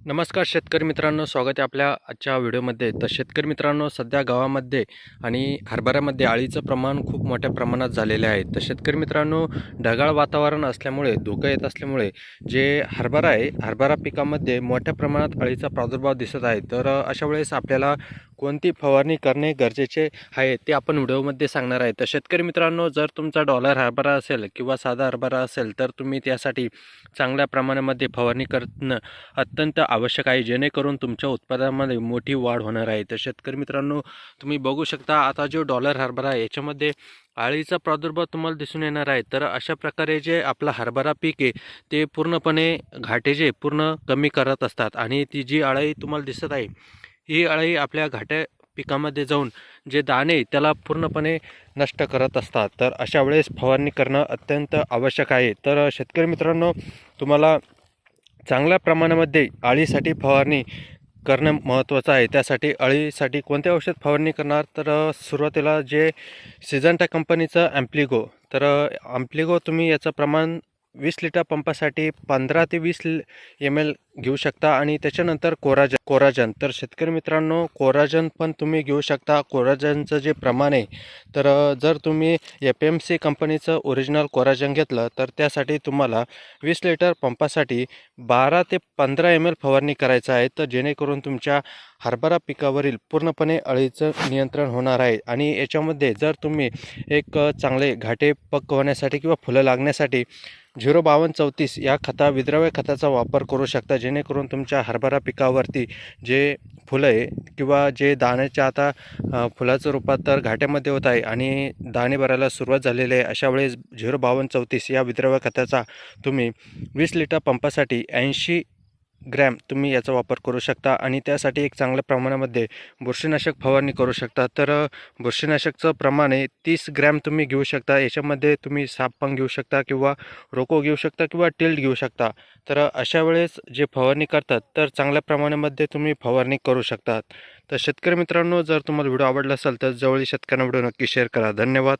नमस्कार शेतकरी मित्रांनो, स्वागत आहे आपल्या आजच्या व्हिडिओमध्ये. तर शेतकरी मित्रांनो, सध्या गावामध्ये आणि हरभऱ्यामध्ये अळीचं प्रमाण खूप मोठ्या प्रमाणात झालेले आहे. तर शेतकरी मित्रांनो, ढगाळ वातावरण असल्यामुळे, धुकं येत असल्यामुळे जे हरभरा आहे, हरभरा पिकामध्ये मोठ्या प्रमाणात अळीचा प्रादुर्भाव दिसत आहे. तर अशा वेळेस आपल्याला कोणती फवारणी करणे गरजेचे आहे ते आपण व्हिडिओमध्ये सांगणार आहे. तर शेतकरी मित्रांनो, जर तुमचा डॉलर हरभरा असेल किंवा साधा हरभरा असेल तर तुम्ही त्यासाठी चांगल्या प्रमाणामध्ये फवारणी करणं अत्यंत आवश्यक आहे, जेणेकरून तुमच्या उत्पादनामध्ये मोठी वाढ होणार आहे. तर शेतकरी मित्रांनो, तुम्ही बघू शकता आता जो डॉलर हरभरा आहे याच्यामध्ये अळीचा प्रादुर्भाव तुम्हाला दिसून येणार आहे. तर अशा प्रकारे जे आपला हरभरा पीक आहे ते पूर्णपणे घाटे जे पूर्ण कमी करत असतात आणि ती जी अळी तुम्हाला दिसत आहे ही अळी आपल्या घाट्या पिकामध्ये जाऊन जे दाणे त्याला पूर्णपणे नष्ट करत असतात. तर अशा वेळेस फवारणी करणं अत्यंत आवश्यक आहे. तर शेतकरी मित्रांनो, तुम्हाला चांगल्या प्रमाणामध्ये अळीसाठी फवारणी करणं महत्त्वाचं आहे. त्यासाठी अळीसाठी कोणते औषध फवारणी करणार, तर सुरुवातीला जे सिजंटा कंपनीचं ॲम्प्लिगो, तर ॲम्प्लिगो तुम्ही याचं प्रमाण 20 लिटर पंपासाठी 15 ते 20 ml घेऊ शकता आणि त्याच्यानंतर कोराजन. तर शेतकरी मित्रांनो, कोराजन पण तुम्ही घेऊ शकता. कोराजनचं जे प्रमाण आहे, तर जर तुम्ही FMC कंपनीचं ओरिजिनल कोराजन घेतलं तर त्यासाठी तुम्हाला 20 लिटर पंपासाठी 12 ते 15 ml फवारणी करायचं आहे. तर जेणेकरून तुमच्या हरभरा पिकावरील पूर्णपणे अळीचं नियंत्रण होणार आहे. आणि याच्यामध्ये जर तुम्ही एक चांगले घाटे पकवण्यासाठी किंवा फुलं लागण्यासाठी 05234 या विद्रव्य खताचा वापर करू शकता, जेणेकरून तुमच्या हरभरा पिकावरती जे फुलं आहे किंवा जे दाण्याच्या आता फुलाचं रूपांतर घाट्यामध्ये होत आहे आणि दाणे भरायला सुरुवात झालेली आहे, अशा वेळेस 05234 या विद्रव्य खताचा तुम्ही 20 लिटर पंपासाठी 80 ग्रॅम तुम्ही याचा वापर करू शकता आणि त्यासाठी एक चांगल्या प्रमाणामध्ये बुरशीनाशक फवारणी करू शकता. तर बुरशीनाशकचं प्रमाण आहे 30 ग्रॅम तुम्ही घेऊ शकता. याच्यामध्ये तुम्ही सापंग घेऊ शकता किंवा रोको घेऊ शकता किंवा टिल्ड घेऊ शकता. तर अशा वेळेस जे फवारणी करतात तर चांगल्या प्रमाणामध्ये तुम्ही फवारणी करू शकतात. तर शेतकरी मित्रांनो, जर तुम्हाला व्हिडिओ आवडला असेल तर जवळील शेतकऱ्यांना व्हिडिओ नक्की शेअर करा. धन्यवाद.